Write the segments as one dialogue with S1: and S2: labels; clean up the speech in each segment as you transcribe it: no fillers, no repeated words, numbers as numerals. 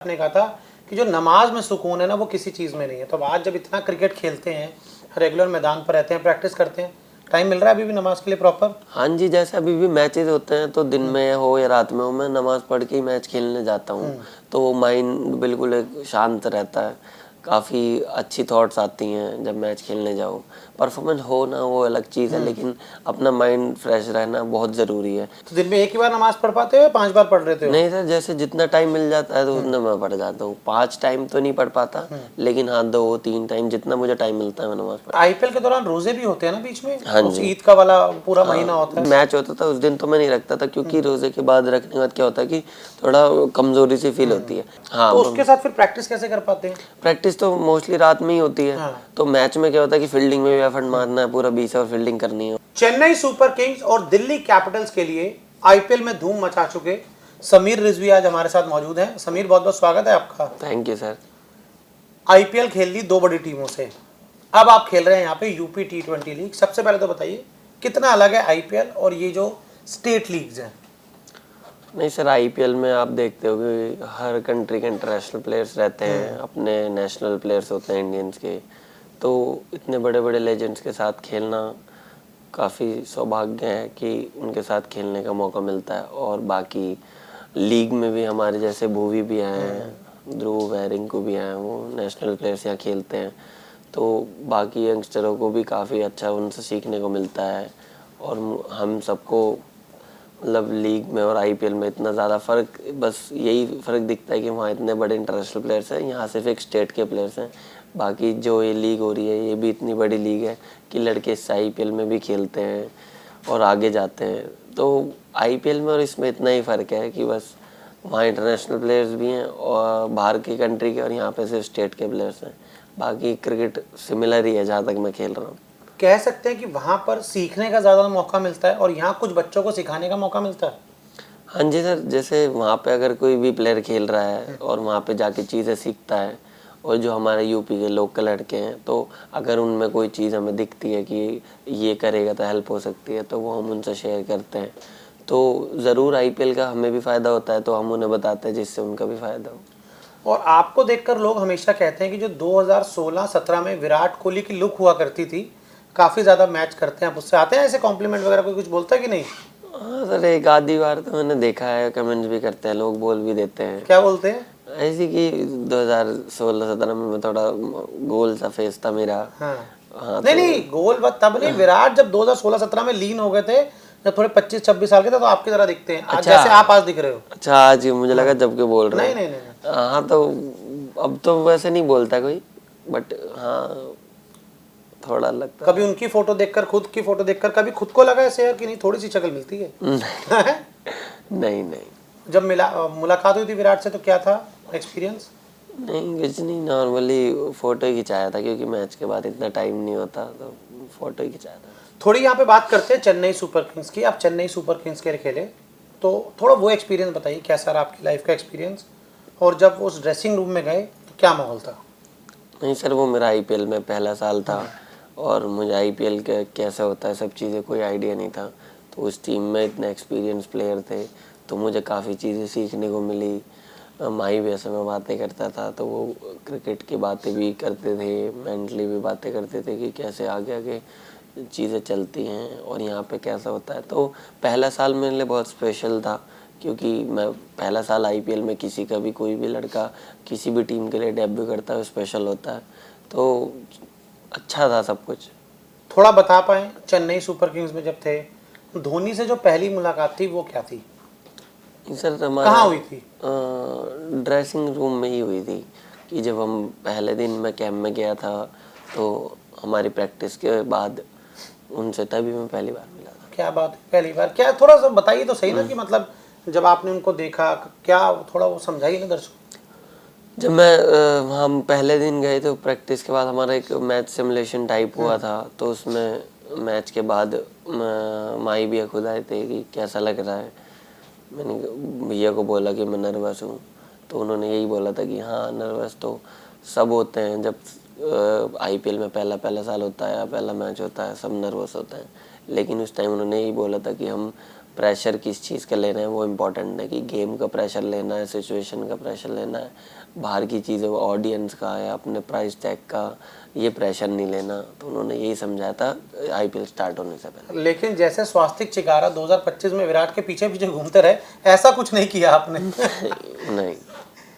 S1: आपने कहा था कि जो नमाज में सुकून है ना वो किसी चीज़ में नहीं है। तो अब आज जब इतना क्रिकेट खेलते हैं, रेगुलर मैदान पर रहते हैं, प्रैक्टिस करते हैं, टाइम मिल रहा है अभी भी नमाज के लिए प्रॉपर?
S2: हाँ जी, जैसे अभी भी मैचेस होते हैं तो दिन में हो या रात में हो, मैं नमाज पढ़ के ही मैच खेलने जाता हूँ। तो माइंड बिल्कुल एक शांत रहता है, काफ़ी अच्छी थॉट्स आती हैं जब मैच खेलने जाओ। परफॉर्मेंस हो ना वो अलग चीज़ है, लेकिन अपना माइंड फ्रेश रहना बहुत ज़रूरी है।
S1: तो दिन में एक ही बार नमाज पढ़ पाते हो या 5 बार पढ़ लेते हो?
S2: नहीं सर, जैसे जितना टाइम मिल जाता है तो उतना मैं पढ़ जाता हूँ। 5 टाइम तो नहीं पढ़ पाता, लेकिन हाँ 2-3 टाइम जितना मुझे टाइम मिलता है मैं नमाज पढ़।
S1: आईपीएल के दौरान रोजे भी होते हैं ना बीच में?
S2: हाँ
S1: उस
S2: जी।
S1: ईद का वाला पूरा महीना होता है।
S2: मैच होता था उस दिन तो मैं नहीं रखता था, क्योंकि रोजे के बाद रखने के बाद क्या होता है कि थोड़ा कमजोरी सी फील होती है। हाँ,
S1: तो उसके साथ फिर प्रैक्टिस कैसे कर पाते हैं?
S2: प्रैक्टिस तो मोस्टली रात में ही होती है।
S1: हाँ।
S2: तो मैच में क्या होता है कि फील्डिंग में भी एफर्ट मारना है, पूरा 20 ओवर फील्डिंग करनी है।
S1: चेन्नई सुपर किंग्स और दिल्ली कैपिटल्स के लिए आईपीएल में धूम मचा चुके समीर रिजवी आज हमारे साथ मौजूद हैं। समीर, बहुत बहुत स्वागत है आपका।
S2: Thank you sir.
S1: आईपीएल खेल ली दो बड़ी टीमों से, अब आप खेल रहे हैं यहाँ पे यूपी T20 लीग। सबसे पहले तो बताइए कितना अलग है आईपीएल और ये जो स्टेट लीग्स हैं?
S2: नहीं सर, आईपीएल में आप देखते हो कि हर कंट्री के इंटरनेशनल प्लेयर्स रहते हैं, अपने नेशनल प्लेयर्स होते हैं इंडियंस के। तो इतने बड़े बड़े लेजेंड्स के साथ खेलना काफ़ी सौभाग्य है कि उनके साथ खेलने का मौका मिलता है। और बाकी लीग में भी हमारे जैसे भुवी भी आए हैं, ध्रुव है, रिंकू भी आए हैं, वो नेशनल प्लेयर्स यहाँ खेलते हैं। तो बाकी यंगस्टरों को भी काफ़ी अच्छा उनसे सीखने को मिलता है। और हम सबको मतलब लीग में और आईपीएल में इतना ज़्यादा फ़र्क, बस यही फ़र्क दिखता है कि वहाँ इतने बड़े इंटरनेशनल प्लेयर्स हैं, यहाँ सिर्फ एक स्टेट के प्लेयर्स हैं। बाकी जो ये लीग हो रही है ये भी इतनी बड़ी लीग है कि लड़के इस आईपीएल में भी खेलते हैं और आगे जाते हैं। तो आईपीएल में और इसमें इतना ही फ़र्क है कि बस वहाँ इंटरनेशनल प्लेयर्स भी हैं और बाहर की कंट्री के, और यहाँ पे सिर्फ स्टेट के प्लेयर्स हैं। बाकी क्रिकेट सिमिलर ही है जहाँ तक मैं खेल रहा हूँ।
S1: कह सकते हैं कि वहां पर सीखने का ज़्यादा मौका मिलता है और यहाँ कुछ बच्चों को सिखाने का मौका मिलता है।
S2: हाँ जी सर, जैसे वहाँ पे अगर कोई भी प्लेयर खेल रहा है और वहाँ पे जाके चीज़ें सीखता है, और जो हमारे यूपी के लोकल लड़के हैं, तो अगर उनमें कोई चीज़ हमें दिखती है कि ये करेगा तो हेल्प हो सकती है, तो वो हम उनसे शेयर करते हैं। तो ज़रूर आईपीएल का हमें भी फ़ायदा होता है, तो हम उन्हें बताते हैं जिससे उनका भी फ़ायदा हो।
S1: और आपको देखकर लोग हमेशा कहते हैं कि जो 2016-17 में विराट कोहली की लुक हुआ करती थी, काफ़ी ज़्यादा मैच करते हैं। आप उससे आते हैं ऐसे कॉम्प्लीमेंट वगैरह, कोई कुछ बोलता है कि नहीं?
S2: हाँ सर, एक आधी बार तो मैंने देखा है, कमेंट्स भी करते हैं लोग, बोल भी देते हैं।
S1: क्या बोलते हैं?
S2: ऐसी कि 2016-17 में मैं थोड़ा गोल सा फेस था मेरा।
S1: हाँ।
S2: हाँ
S1: नहीं
S2: तो
S1: नहीं, गोल बात तब नहीं, विराट जब 2016-17 में लीन हो गए थे, जब थोड़े 25-26 साल के थे, तो आपकी तरह दिखते हैं आज।
S2: अच्छा,
S1: जैसे आप आज दिख रहे हो।
S2: अच्छा आज मुझे लगा जब के बोल रहे
S1: नहीं
S2: हो।
S1: नहीं नहीं, नहीं।
S2: हाँ तो अब तो वैसे नहीं बोलता कोई, बट हाँ थोड़ा लगता
S1: कभी उनकी फोटो देखकर, खुद की फोटो देखकर कभी खुद को लगा ऐसे यार कि नहीं थोड़ी सी शक्ल मिलती है?
S2: नहीं नहीं
S1: जब मुलाकात हुई थी विराट से तो क्या था एक्सपीरियंस?
S2: नहीं, कुछ नहीं, नॉर्मली फोटो ही खिंचाया था, क्योंकि मैच के बाद इतना टाइम नहीं होता, तो फोटो ही खिंचाया था।
S1: थोड़ी यहाँ पे बात करते हैं चेन्नई सुपर किंग्स की। आप चेन्नई सुपर किंग्स के लिए खेले, तो थोड़ा वो एक्सपीरियंस बताइए, कैसा रहा आपकी लाइफ का एक्सपीरियंस? और जब उस ड्रेसिंग रूम में गए तो क्या माहौल था?
S2: नहीं सर, वो मेरा आईपीएल में पहला साल था, और मुझे आईपीएल के कैसे होता है सब चीज़ें कोई आइडिया नहीं था। तो उस टीम में इतने एक्सपीरियंस प्लेयर थे, तो मुझे काफ़ी चीज़ें सीखने को मिली। माही भी ऐसे में बातें करता था, तो वो क्रिकेट की बातें भी करते थे, मेंटली भी बातें करते थे कि कैसे आगे आगे चीज़ें चलती हैं और यहाँ पे कैसा होता है। तो पहला साल मेरे लिए बहुत स्पेशल था, क्योंकि मैं पहला साल आईपीएल में, किसी का भी कोई भी लड़का किसी भी टीम के लिए डेब्यू करता है स्पेशल होता है। तो अच्छा था सब कुछ।
S1: थोड़ा बता पाएँ, चेन्नई सुपर किंग्स में जब थे, धोनी से जो पहली मुलाकात थी वो क्या थी?
S2: सर हमारा
S1: कहाँ हुई थी?
S2: ड्रेसिंग रूम में ही हुई थी, कि जब हम पहले दिन मैं कैंप में गया था, तो हमारी प्रैक्टिस के बाद उनसे तभी मैं पहली बार मिला था।
S1: क्या बात है, पहली बार? क्या थोड़ा सा बताइए तो सही ना, कि मतलब जब आपने उनको देखा, क्या थोड़ा वो समझाइए ना दर्शकों।
S2: जब मैं हम पहले दिन गए तो प्रैक्टिस के बाद हमारा एक मैच सिमुलेशन टाइप हुआ था, तो उसमें मैच के बाद माही भैया खुद आए थे कि कैसा लग रहा है। मैंने भैया को बोला कि मैं नर्वस हूँ, तो उन्होंने यही बोला था कि हाँ नर्वस तो सब होते हैं, जब आईपीएल में पहला पहला साल होता है या पहला मैच होता है सब नर्वस होते हैं। लेकिन उस टाइम उन्होंने यही बोला था कि हम प्रेशर किस चीज़ का लेना है वो इम्पोर्टेंट है, कि गेम का प्रेशर लेना है, सिचुएशन का प्रेशर लेना है, बाहर की चीज़ें ऑडियंस का या अपने प्राइस टैग का ये प्रेशर नहीं लेना। तो उन्होंने यही समझाया था आईपीएल स्टार्ट होने से पहले।
S1: लेकिन जैसे स्वास्तिक चिकारा 2025 में विराट के पीछे पीछे घूमते रहे, ऐसा कुछ नहीं किया आपने।
S2: नहीं,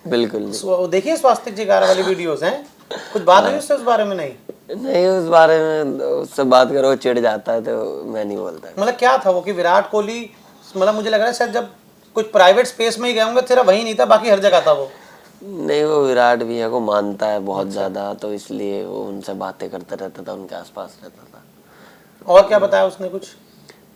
S2: बिल्कुल नहीं।
S1: देखिए स्वास्तिक चिकारा वाली वीडियोस हैं, कुछ बात हुई उससे उस बारे में?
S2: नहीं, उस बारे में उससे बात करो चिढ़ जाता है, तो मैं नहीं बोलता।
S1: मतलब क्या था वो कि विराट कोहली, मतलब मुझे लग रहा है शायद जब कुछ प्राइवेट स्पेस में ही गए होंगे, तेरा वही नहीं था, बाकी हर जगह था वो।
S2: नहीं, वो विराट भैया को मानता है बहुत ज़्यादा, तो इसलिए वो उनसे बातें करता रहता था, उनके आसपास रहता था।
S1: और क्या बताया उसने कुछ?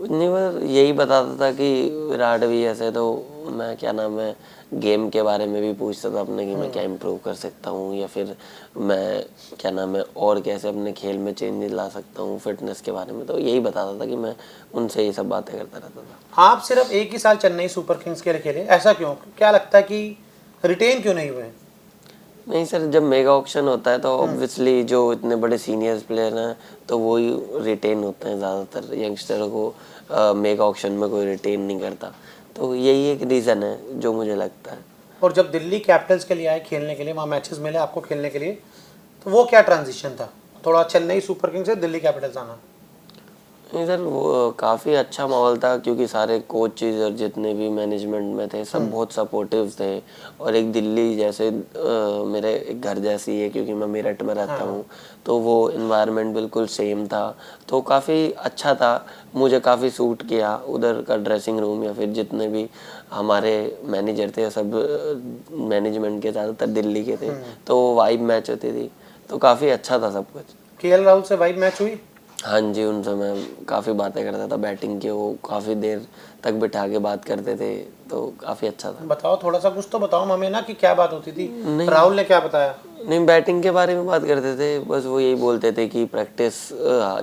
S2: नहीं, बस यही बताता था कि विराट भैया से तो मैं क्या नाम है गेम के बारे में भी पूछता था अपने, कि मैं क्या इम्प्रूव कर सकता हूँ, या फिर मैं क्या नाम है और कैसे अपने खेल में चेंजेस ला सकता हूँ, फिटनेस के बारे में। तो यही बताता था कि मैं उनसे ये सब बातें करता रहता था।
S1: आप सिर्फ एक ही साल चेन्नई सुपर किंग्स के लिए खेले, ऐसा क्यों? क्या लगता है कि रिटेन क्यों नहीं हुए?
S2: नहीं सर, जब मेगा ऑक्शन होता है तो ऑब्वियसली जो इतने बड़े सीनियर्स प्लेयर हैं तो वो ही रिटेन होते हैं ज़्यादातर। यंगस्टरों को मेगा ऑक्शन में कोई रिटेन नहीं करता, तो यही एक रीज़न है जो मुझे लगता है।
S1: और जब दिल्ली कैपिटल्स के लिए आए खेलने के लिए, वहाँ मैचेस मिले आपको खेलने के लिए, तो वो क्या ट्रांजिशन था, थोड़ा चेन्नई सुपर किंग्स से दिल्ली कैपिटल्स आना?
S2: नहीं सर, वो काफ़ी अच्छा माहौल था, क्योंकि सारे कोचेज और जितने भी मैनेजमेंट में थे सब बहुत सपोर्टिव थे। और एक दिल्ली जैसे मेरे एक घर जैसी है, क्योंकि मैं मेरठ में रहता हूँ, तो वो इन्वायरमेंट बिल्कुल सेम था, तो काफ़ी अच्छा था। मुझे काफ़ी सूट किया उधर का ड्रेसिंग रूम, या फिर जितने भी हमारे मैनेजर थे सब मैनेजमेंट के ज़्यादातर दिल्ली के थे, तो वाइब मैच होती थी, तो काफ़ी अच्छा था सब कुछ।
S1: केएल राहुल से वाइब मैच हुई?
S2: हाँ जी, उनसे मैं काफ़ी बातें करता था बैटिंग के, वो काफ़ी देर तक बिठा के बात करते थे, तो काफ़ी अच्छा था।
S1: बताओ थोड़ा सा, कुछ तो बताओ हमें ना कि क्या बात होती थी। राहुल ने क्या बताया?
S2: नहीं, बैटिंग के बारे में बात करते थे, बस वो यही बोलते थे कि प्रैक्टिस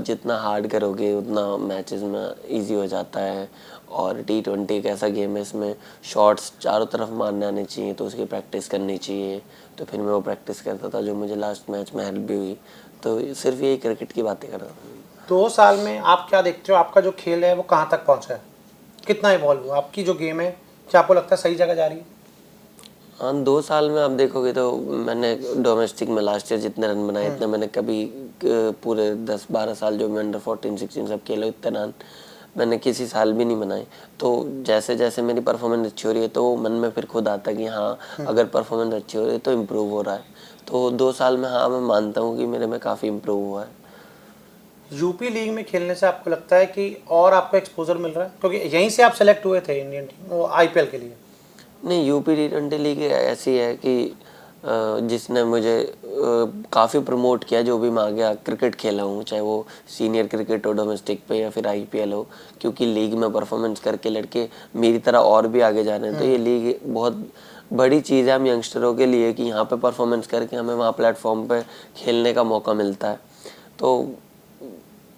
S2: जितना हार्ड करोगे उतना मैचेस में इजी हो जाता है, और T20 एक ऐसा गेम है, इसमें शॉट्स चारों तरफ मारने आने चाहिए, तो उसकी प्रैक्टिस करनी चाहिए। तो फिर मैं वो प्रैक्टिस करता था, जो मुझे लास्ट मैच में हेल्प भी हुई। तो सिर्फ यही क्रिकेट की बातें कर रहा था।
S1: 2 साल में आप क्या देखते हो, आपका जो खेल है वो कहाँ तक पहुँचा है, कितना इवॉल्व हुआ आपकी जो गेम है? क्या आपको लगता है सही जगह जा रही है?
S2: हाँ, 2 साल में आप देखोगे तो मैंने डोमेस्टिक में लास्ट ईयर जितने रन बनाए इतने मैंने कभी पूरे 10-12 साल जो मैं अंडर 14-16 सब खेले इतने रन मैंने किसी साल भी नहीं बनाए। तो जैसे जैसे मेरी परफॉर्मेंस अच्छी हो रही है तो मन में फिर खुद आता है कि हाँ, अगर परफॉर्मेंस अच्छी हो रही है तो इम्प्रूव हो रहा है। तो 2 साल में हाँ, मैं मानता हूँ कि मेरे में काफ़ी इम्प्रूव हुआ है।
S1: यूपी लीग में खेलने से आपको लगता है कि और आपको एक्सपोजर मिल रहा है, क्योंकि यहीं से आप सेलेक्ट हुए थे इंडियन टीम वो आईपीएल के लिए?
S2: नहीं, यूपी T20 लीग ऐसी है कि जिसने मुझे काफ़ी प्रमोट किया, जो भी मैं आगे क्रिकेट खेला हूँ, चाहे वो सीनियर क्रिकेट हो डोमेस्टिक पे या फिर आईपीएल हो, क्योंकि लीग में परफॉर्मेंस करके लड़के मेरी तरह और भी आगे जा रहे हैं। तो ये लीग बहुत बड़ी चीज़ है हम यंगस्टरों के लिए कि यहाँ पे परफॉर्मेंस करके हमें वहाँ प्लेटफॉर्म पे खेलने का मौका मिलता है। तो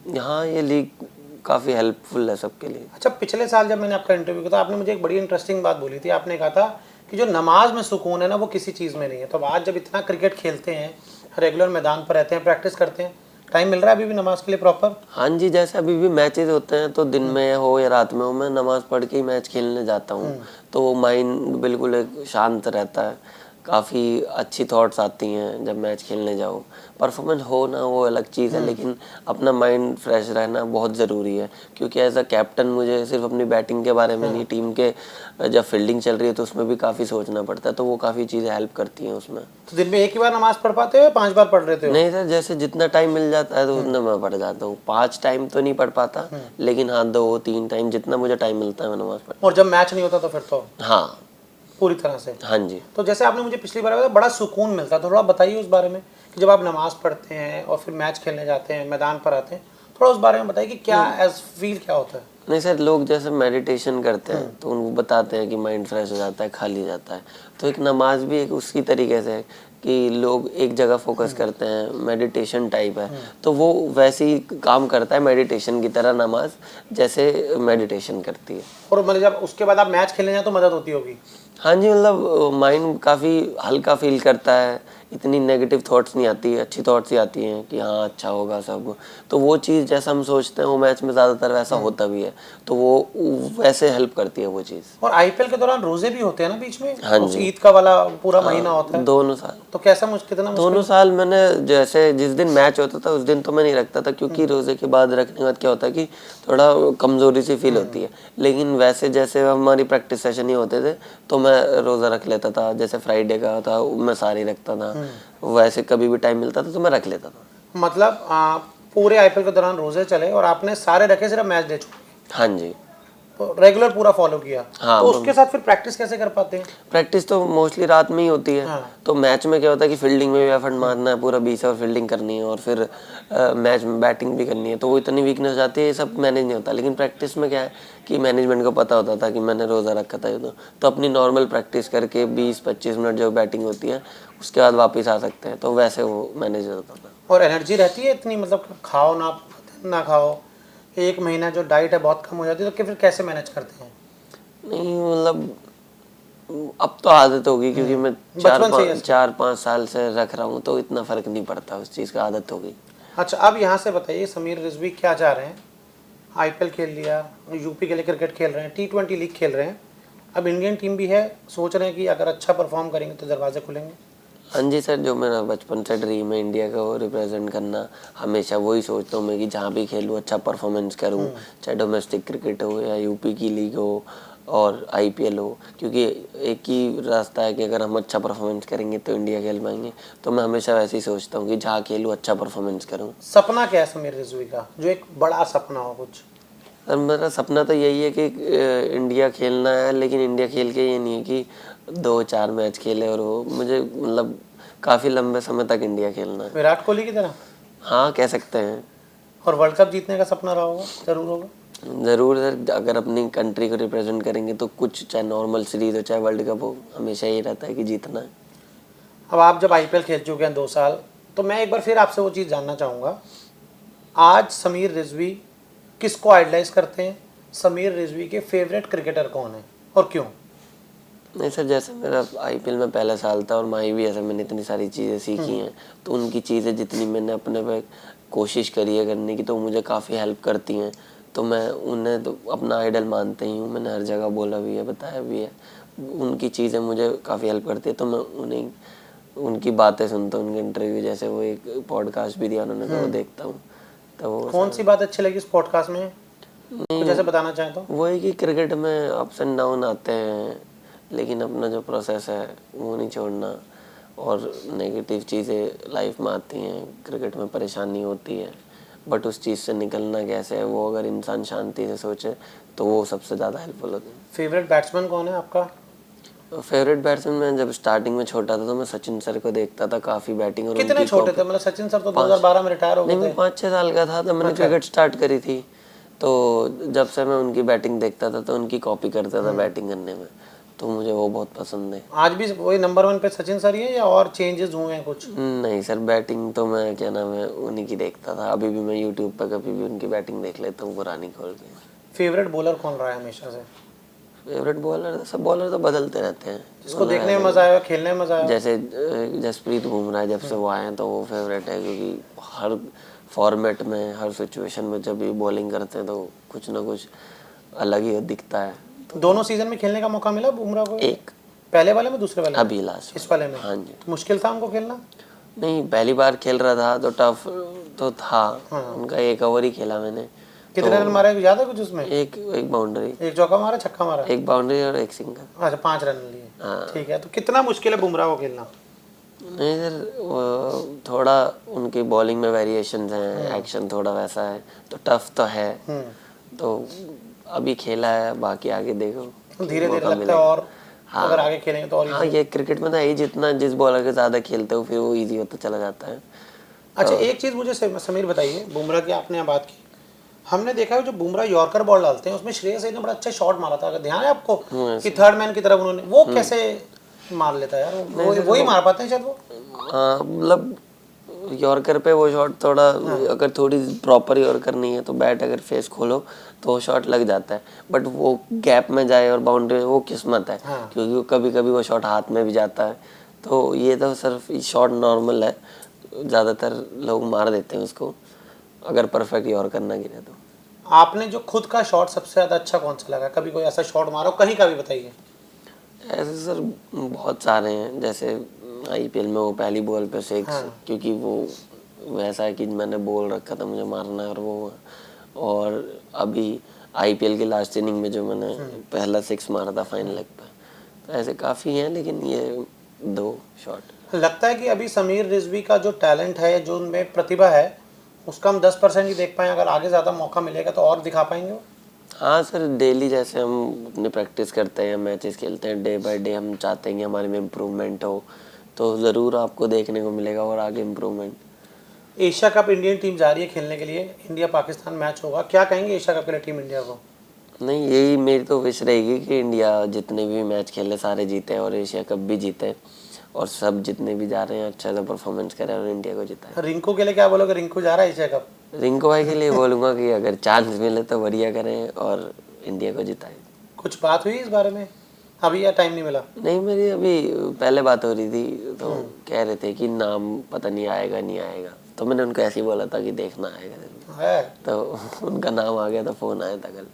S2: यहाँ ये लीग काफ़ी हेल्पफुल है सबके लिए।
S1: अच्छा, पिछले साल जब मैंने आपका इंटरव्यू किया था, आपने मुझे एक बड़ी इंटरेस्टिंग बात बोली थी। आपने कहा था कि जो नमाज में सुकून है ना, वो किसी चीज़ में नहीं है। तो आज जब इतना क्रिकेट खेलते हैं, रेगुलर मैदान पर रहते हैं, प्रैक्टिस करते हैं, टाइम मिल रहा है अभी भी नमाज के लिए प्रॉपर?
S2: हाँ जी, जैसे अभी भी मैचेस होते हैं तो दिन में हो या रात में हो, मैं नमाज पढ़ के ही मैच खेलने जाता हूँ। तो माइंड बिल्कुल एक शांत रहता है, काफ़ी अच्छी थॉट्स आती हैं जब मैच खेलने जाओ। परफॉर्मेंस हो ना वो अलग चीज़ है, लेकिन अपना माइंड फ्रेश रहना बहुत ज़रूरी है। क्योंकि एज अ कैप्टन मुझे सिर्फ अपनी बैटिंग के बारे में नहीं, टीम के जब फील्डिंग चल रही है तो उसमें भी काफ़ी सोचना पड़ता है, तो वो काफ़ी चीज़ें हेल्प करती हैं उसमें।
S1: तो दिन में एक ही बार नमाज पढ़ पाते हो या 5 बार पढ़ रहे हो?
S2: नहीं सर, जैसे जितना टाइम मिल जाता है तो उतना मैं पढ़ जाता हूँ। 5 टाइम तो नहीं पढ़ पाता, लेकिन हाँ 2-3 टाइम जितना मुझे टाइम मिलता है मैं नमाज पढ़।
S1: और जब मैच नहीं होता तो फिर तो
S2: हाँ,
S1: पूरी तरह से?
S2: हाँ जी।
S1: तो जैसे आपने मुझे पिछली बार बताया बड़ा सुकून मिलता है, तो थोड़ा बताइए उस बारे में कि जब आप नमाज पढ़ते हैं और फिर मैच खेलने जाते हैं, मैदान पर आते हैं, थोड़ा उस बारे में बताइए कि क्या एज फील क्या होता है?
S2: नहीं सर, लोग जैसे मेडिटेशन करते हैं तो उनको बताते हैं कि माइंड फ्रेश हो जाता है, खाली जाता है। तो एक नमाज भी एक उसकी तरीके से है कि लोग एक जगह फोकस करते हैं, मेडिटेशन टाइप है, तो वो वैसे ही काम करता है मेडिटेशन की तरह नमाज, जैसे मेडिटेशन करती है।
S1: और मतलब जब उसके बाद आप मैच खेलने जाए तो मदद होती होगी?
S2: हाँ जी, मतलब माइंड काफ़ी हल्का फील करता है, इतनी नेगेटिव थॉट्स नहीं आती, अच्छी थॉट्स ही आती हैं कि हाँ अच्छा होगा सब। तो वो चीज़ जैसा हम सोचते हैं वो मैच में ज़्यादातर वैसा होता भी है, तो वो वैसे हेल्प करती है वो चीज़।
S1: और आईपीएल के दौरान रोजे भी होते हैं ना बीच में?
S2: हाँ
S1: उस
S2: जी।
S1: ईद का वाला पूरा महीना होता है,
S2: दोनों साल
S1: तो कैसा कितना
S2: दोनों
S1: मुश्किल?
S2: साल मैंने, जैसे जिस दिन मैच होता था उस दिन तो मैं नहीं रखता था, क्योंकि रोजे के बाद रखने के बाद क्या होता है कि थोड़ा कमजोरी सी फील होती है। लेकिन वैसे जैसे हमारी प्रैक्टिस सेशन ही होते थे तो मैं रोजा रख लेता था, जैसे फ्राइडे का था मैं सारी रखता था, वैसे कभी भी टाइम मिलता था तो मैं रख लेता था।
S1: मतलब पूरे आईपीएल के दौरान रोजे चले और आपने सारे रखे, सिर्फ मैच डे छोड़ के?
S2: हाँ जी।
S1: तो रेगुलर पूरा फॉलो किया?
S2: हाँ,
S1: तो उसके साथ फिर प्रैक्टिस कैसे कर पाते हैं?
S2: प्रैक्टिस तो मोस्टली रात में ही होती है।
S1: हाँ।
S2: तो मैच में क्या होता है कि फील्डिंग में भी एफर्ट मारना है, पूरा 20 ओवर फील्डिंग करनी है और फिर मैच में बैटिंग भी करनी है, तो वो इतनी वीकनेस हो जाती है, ये सब मैनेज नहीं होता। लेकिन प्रैक्टिस में क्या है कि मैनेजमेंट को पता होता था कि मैंने रोज़ा रखा था, ये तो अपनी नॉर्मल प्रैक्टिस करके 20-25 मिनट जो बैटिंग होती है उसके बाद वापस आ सकते हैं, तो वैसे वो मैनेज होता था।
S1: और एनर्जी रहती है इतनी, मतलब खाओ ना खाओ, एक महीना जो डाइट है बहुत कम हो जाती है, तो फिर कैसे मैनेज करते हैं?
S2: नहीं मतलब अब तो आदत होगी, क्योंकि मैं
S1: बचपन से ही ऐसे?
S2: 4-5 साल से रख रहा हूँ, तो इतना फ़र्क नहीं पड़ता, उस चीज़ का आदत हो गई।
S1: अच्छा, अब यहाँ से बताइए, समीर रिजवी क्या चाह रहे हैं? आईपीएल खेल लिया, यूपी के लिए क्रिकेट खेल रहे हैं, T20 लीग खेल रहे हैं, अब इंडियन टीम भी है, सोच रहे हैं कि अगर अच्छा परफॉर्म करेंगे तो दरवाजे खुलेंगे।
S2: हाँ जी सर, जो मेरा बचपन से ड्रीम है इंडिया को रिप्रेजेंट करना, हमेशा वही सोचता हूँ मैं कि जहाँ भी खेलूँ अच्छा परफॉर्मेंस करूँ, चाहे डोमेस्टिक क्रिकेट हो या यूपी की लीग हो और आईपीएल हो, क्योंकि एक ही रास्ता है कि अगर हम अच्छा परफॉर्मेंस करेंगे तो इंडिया खेल पाएंगे। तो मैं हमेशा वैसे ही सोचता हूँ कि जहाँ खेलूँ अच्छा परफॉर्मेंस करूँ।
S1: सपना क्या है समीर रिजवी का, जो एक बड़ा सपना हो कुछ?
S2: सर मेरा सपना तो यही है कि इंडिया खेलना है, लेकिन इंडिया खेल के ये नहीं है कि 2-4 मैच खेले और वो, मुझे मतलब काफ़ी लंबे समय तक इंडिया खेलना है।
S1: विराट कोहली की तरह?
S2: हाँ कह सकते हैं।
S1: और वर्ल्ड कप जीतने का सपना रहा होगा, जरूर होगा।
S2: ज़रूर सर, अगर अपनी कंट्री को रिप्रेजेंट करेंगे तो कुछ, चाहे नॉर्मल सीरीज हो चाहे वर्ल्ड कप हो, हमेशा ये रहता है कि जीतना है।
S1: अब आप जब आईपीएल खेल चुके हैं 2 साल, तो मैं एक बार फिर आपसे वो चीज़ जानना चाहूँगा, आज समीर रिजवी किसको आइडलाइज करते हैं? समीर रिजवी के फेवरेट क्रिकेटर कौन है और क्यों?
S2: नहीं सर, जैसे मेरा आईपीएल में पहला साल था और माही भी ऐसे मैंने इतनी सारी चीज़ें सीखी हैं, तो उनकी चीज़ें जितनी मैंने अपने पे कोशिश करी है करने की, तो मुझे काफ़ी हेल्प करती हैं, तो मैं उन्हें तो अपना आइडल मानते ही हूँ। मैंने हर जगह बोला भी है, बताया भी है, उनकी चीज़ें मुझे काफ़ी हेल्प करती है, तो मैं उन्हें उनकी बातें सुनता हूँ, उनके इंटरव्यू, जैसे वो एक पॉडकास्ट भी दिया उन्होंने तो वो देखता हूँ। तो वो
S1: कौन सी बात अच्छी लगी इस पॉडकास्ट में, कुछ ऐसे बताना चाहें तो?
S2: वो है कि क्रिकेट में अप्स एंड डाउन आते हैं, लेकिन अपना जो प्रोसेस है वो नहीं छोड़ना, और नेगेटिव चीज़ें लाइफ में आती हैं, क्रिकेट में परेशानी होती है, बट उस चीज़ से निकलना कैसे है, वो अगर इंसान शांति से सोचे तो वो सबसे ज़्यादा हेल्पफुल होती है।
S1: फेवरेट बैट्समैन कौन है आपका?
S2: फेवरेट बैट्समैन, मैं जब स्टार्टिंग में छोटा था तो मैं सचिन सर को देखता था काफ़ी बैटिंग, और
S1: कितने
S2: उनकी
S1: छोटे थे? मतलब सचिन सर तो 2012 में रिटायर हो
S2: नहीं,
S1: गए
S2: मैं
S1: थे।
S2: 5-6 साल का था तब मैंने क्रिकेट स्टार्ट करी थी, तो जब से मैं उनकी बैटिंग देखता था तो उनकी कॉपी करता था बैटिंग करने में, तो मुझे वो बहुत पसंद है।
S1: आज भी वही नंबर 1 पे सचिन सर ही है या और चेंजेस हुए हैं कुछ?
S2: नहीं सर, बैटिंग तो मैं क्या नाम है उन्हीं की देखता था, अभी भी मैं यूट्यूब पर कभी भी उनकी बैटिंग देख लेता हूँ पुरानी खोल के।
S1: फेवरेट बॉलर कौन रहा है हमेशा से?
S2: फेवरेट बॉलर, सब बॉलर तो बदलते रहते हैं,
S1: जिसको देखने में मजा आया, खेलने में मजा आया?
S2: जैसे जसप्रीत बुमराह जब से वो आए हैं तो वो फेवरेट है, क्योंकि हर फॉर्मेट में, हर सिचुएशन में जब भी बॉलिंग करते हैं तो कुछ ना कुछ अलग ही दिखता है।
S1: दोनों सीजन में खेलने का मौका मिला बुमराह को?
S2: एक
S1: पहले वाले में, दूसरे वाले में?
S2: अभी लास्ट
S1: इस वाले में?
S2: हाँ जी।
S1: तो मुश्किल था उनको खेलना?
S2: नहीं, पहली बार खेल रहा था तो टफ तो था। उनका 1 ओवर ही खेला मैंने।
S1: कितने रन मारे याद है कुछ उसमें?
S2: एक बाउंड्री,
S1: एक चौका मारा, छक्का मारा?
S2: एक बाउंड्री और एक सिंगल।
S1: अच्छा, 5 रन लिए।
S2: हाँ।
S1: ठीक है, तो कितना मुश्किल है बुमराह को खेलना?
S2: नहीं सर, थोड़ा उनकी बॉलिंग में वेरिएशंस हैं, एक्शन थोड़ा वैसा है, तो टफ तो है। तो अभी खेला है, बाकी आगे देखो
S1: धीरे धीरे
S2: मौका
S1: लगता है,
S2: मिलेगा।
S1: और
S2: हाँ।
S1: अगर आगे खेलेंगे तो और
S2: हाँ, ये क्रिकेट में ना ही जितना जिस बॉलर के ज़्यादा खेलते हो फिर वो इजी होता चला जाता है।
S1: अच्छा, एक चीज़ मुझे समीर बताइए, बुमराह की आपने यहाँ बात की, हमने देखा है जो बुमराह यॉर्कर बॉल डालते हैं उसमें श्रेयस अय्यर ने बड़ा अच्छा शॉट मारा था, अगर ध्यान है आपको, कि थर्ड मैन की तरफ उन्होंने, वो कैसे मार लेता है यार? वो ही मार पाते हैं शायद वो।
S2: मतलब यॉर्कर पे वो शॉट थोड़ा अगर थोड़ी प्रॉपर यॉर्कर नहीं है तो बैट अगर फेस खोलो तो वो शॉट लग जाता है, बट वो गैप में जाए और बाउंड्री में वो किस्मत है। क्योंकि कभी कभी वो शॉट हाथ में भी जाता है। तो ये तो सिर्फ शॉट नॉर्मल है, ज़्यादातर लोग मार देते हैं उसको अगर परफेक्ट यॉर्कर ना गिरे तो।
S1: आपने जो खुद का शॉट सबसे ज़्यादा अच्छा कौन सा लगा? कभी कोई ऐसा शॉट मारो कहीं का भी बताइए।
S2: ऐसे सर बहुत सारे हैं, जैसे आईपीएल में वो पहली बॉल पे सिक्स, क्योंकि वो वैसा है कि मैंने बोल रखा था मुझे मारना है और वो हुआ। और अभी आईपीएल की लास्ट इनिंग में जो मैंने पहला सिक्स मारा था फाइनल लेग पे। तो ऐसे काफ़ी हैं, लेकिन ये 2 शॉट।
S1: लगता है कि अभी समीर रिजवी का जो टैलेंट है, जो उनमें प्रतिभा है, उसका हम 10% ही देख पाएँ। अगर आगे ज़्यादा मौका मिलेगा तो और दिखा पाएंगे वो?
S2: हाँ सर, डेली जैसे हम अपनी प्रैक्टिस करते हैं, मैचेस खेलते हैं, डे बाय डे हम चाहते हैं कि हमारे में इम्प्रूवमेंट हो, तो ज़रूर आपको देखने को मिलेगा और आगे improvement.
S1: Asia cup Indian team जा रही है खेलने के लिए, इंडिया पाकिस्तान मैच होगा, क्या कहेंगे एशिया कप के लिए टीम इंडिया को?
S2: नहीं, यही मेरी तो विश रहेगी कि इंडिया जितने भी मैच खेले सारे जीते और एशिया कप भी जीते, और सब जितने भी जा रहे हैं अच्छा सा परफॉर्मेंस करें और इंडिया को जिताए।
S1: रिंकू के लिए क्या बोलोगे? रिंकू जा रहा है एशिया कप?
S2: रिंकू भाई के लिए बोलूँगा कि अगर चांस मिले तो बढ़िया करें और इंडिया को जिताए।
S1: कुछ बात हुई इस बारे में अभी या टाइम नहीं मिला?
S2: नहीं, मेरी अभी पहले बात हो रही थी, तो कह रहे थे कि नाम पता नहीं आएगा नहीं आएगा, तो मैंने उनको ऐसे ही बोला था कि देखना आएगा
S1: है।
S2: तो उनका नाम आ गया था, फ़ोन आया था कल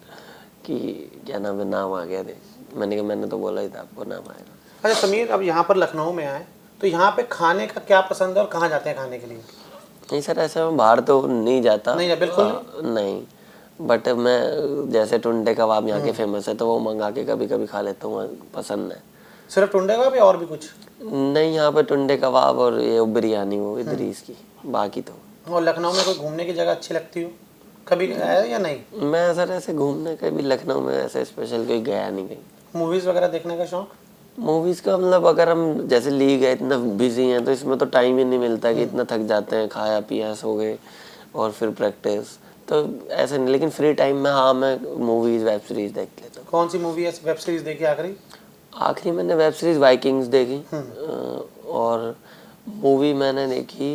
S2: कि क्या नाम है, नाम आ गया थे। मैंने कहा मैंने तो बोला ही था आपको नाम आएगा।
S1: अच्छा समीर, अब यहाँ पर लखनऊ में आए तो यहाँ पे खाने का क्या पसंद है और कहाँ जाते हैं खाने के लिए?
S2: नहीं सर, ऐसे मैं बाहर तो नहीं जाता।
S1: नहीं, बिल्कुल
S2: नहीं, बट मैं जैसे टुंडे कबाब यहाँ के फेमस है तो वो मंगा के कभी कभी खा लेता हूँ, पसंद है।
S1: सिर्फ टुंडे का भी और भी कुछ?
S2: नहीं, यहाँ पे टुंडे कबाब और ये बिरयानी वो इदरीस की, बाकी तो।
S1: और लखनऊ में कोई घूमने की जगह अच्छी लगती हो, कभी है या नहीं?
S2: मैं सर ऐसे घूमने कभी लखनऊ में ऐसे स्पेशल कोई गया नहीं कहीं।
S1: मूवीज़ वगैरह देखने का शौक?
S2: मूवीज़ का मतलब अगर हम जैसे लीग है इतना बिजी हैं तो इसमें तो टाइम ही नहीं मिलता कि इतना थक जाते हैं, खाया पिया सो गए और फिर प्रैक्टिस, तो ऐसे नहीं। लेकिन फ्री टाइम में हाँ, मैं मूवीज़ वेब सीरीज़ देख लेता हूँ।
S1: कौन सी मूवी है वेब सीरीज़ देखी आखिरी?
S2: आखिरी मैंने वेब सीरीज़ वाइकिंग्स देखी, और मूवी मैंने देखी,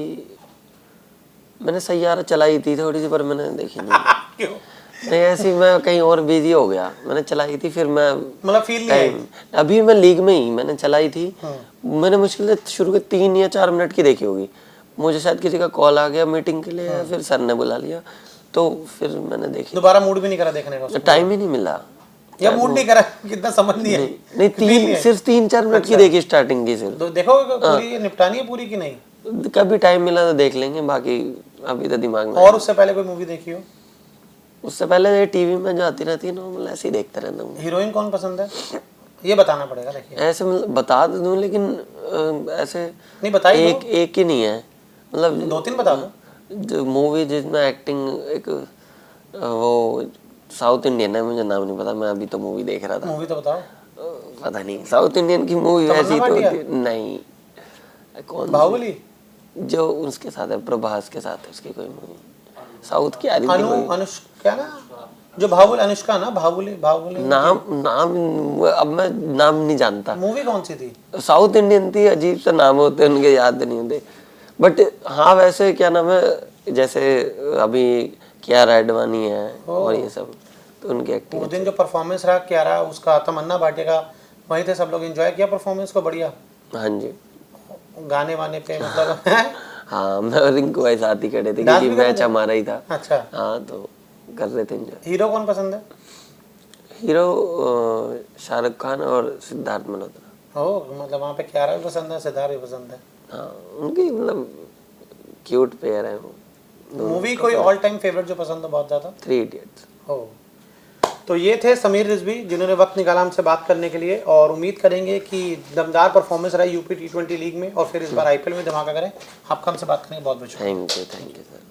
S2: मैंने सैयारा चलाई थी थोड़ी सी, पर मैंने देखी नहीं।
S1: क्यों?
S2: नहीं, ऐसी मैं कहीं और बिजी हो गया, मैंने चलाई थी फिर मैं
S1: मतलब फील नहीं आई?
S2: अभी मैं लीग में ही मैंने चलाई थी। मैंने मुश्किल से शुरू के 3 या 4 मिनट की देखी होगी, मुझे शायद किसी का कॉल आ गया मीटिंग के लिए, फिर सर ने बुला लिया तो फिर मैंने देखी।
S1: दोबारा मूड भी नहीं करा देखने का?
S2: टाइम ही नहीं मिला
S1: या मूड नहीं करा, कितना समझ नहीं आई?
S2: नहीं, सिर्फ 3-4 मिनट की देखी स्टार्टिंग की सिर्फ।
S1: तो देखोगे पूरी निपटानी है पूरी की नहीं?
S2: कभी टाइम मिला तो देख लेंगे, बाकी अभी तो दिमाग में।
S1: और उससे पहले कोई मूवी देखी हो?
S2: उससे पहले टीवी में जो आती रहती है नॉर्मल, ऐसे ही देखता रहता हूँ।
S1: हीरोइन कौन पसंद है ये बताना पड़ेगा। देखिए
S2: ऐसे मतलब बता दूं, लेकिन ऐसे
S1: नहीं बताइए।
S2: एक ही नहीं है, मतलब
S1: 2-3 बता दो।
S2: जो मूवी जिसमें एक्टिंग एक वो साउथ इंडियन है, मुझे नाम नहीं पता, मैं अभी तो मूवी देख रहा था।
S1: मूवी तो बताओ।
S2: पता नहीं, साउथ इंडियन की मूवी वैसी तो नहीं। कौन?
S1: बाहुबली?
S2: जो उसके साथ है, प्रभास के साथ है उसकी कोई मूवी, साउथ की आ रही थी।
S1: अनुष्का ना, जो बाहुबली, अनुष्का ना, बाहुबली
S2: नाम अब मैं नाम नहीं जानता।
S1: मूवी कौन सी थी?
S2: साउथ इंडियन थी, अजीब से नाम होते हैं उनके, याद नहीं होते। बट हाँ, वैसे क्या नाम है, जैसे अभी कियारा एडवानी है और ये सब, तो उनकी एक्टिंग।
S1: उस दिन जो परफॉर्मेंस रहा कियारा उसका, तमन्ना भाटिया का, वहीं थे सब लोग, एंजॉय किया परफॉर्मेंस को बढ़िया?
S2: हाँ जी,
S1: गाने वाने पे मतलब
S2: हाँ, मैं और रिंकू भाई साथ ही खड़े थे क्योंकि मैच हमारा ही था।
S1: अच्छा।
S2: हाँ, तो कर रहे थे एंजॉय।
S1: हीरो कौन पसंद है?
S2: हीरो शाहरुख खान और सिद्धार्थ मल्होत्रा।
S1: ओ, मतलब वहाँ पे कियारा भी पसंद है, सिद्धार्थ भी पसंद है।
S2: हाँ, उनकी मतलब क्यूट पेयर है वो।
S1: मूवी कोई ऑल टाइम फेवरेट जो पसंद हो बहुत ज़्यादा?
S2: 3 इडियट्स।
S1: ओ, तो ये थे समीर रिजवी जिन्होंने वक्त निकाला हमसे बात करने के लिए, और उम्मीद करेंगे कि दमदार परफॉर्मेंस रहा यूपी T20 लीग में और फिर इस बार आईपीएल में धमाका करें। आपका हमसे बात करने बहुत बहुत शुक्रिया।
S2: Thank you sir.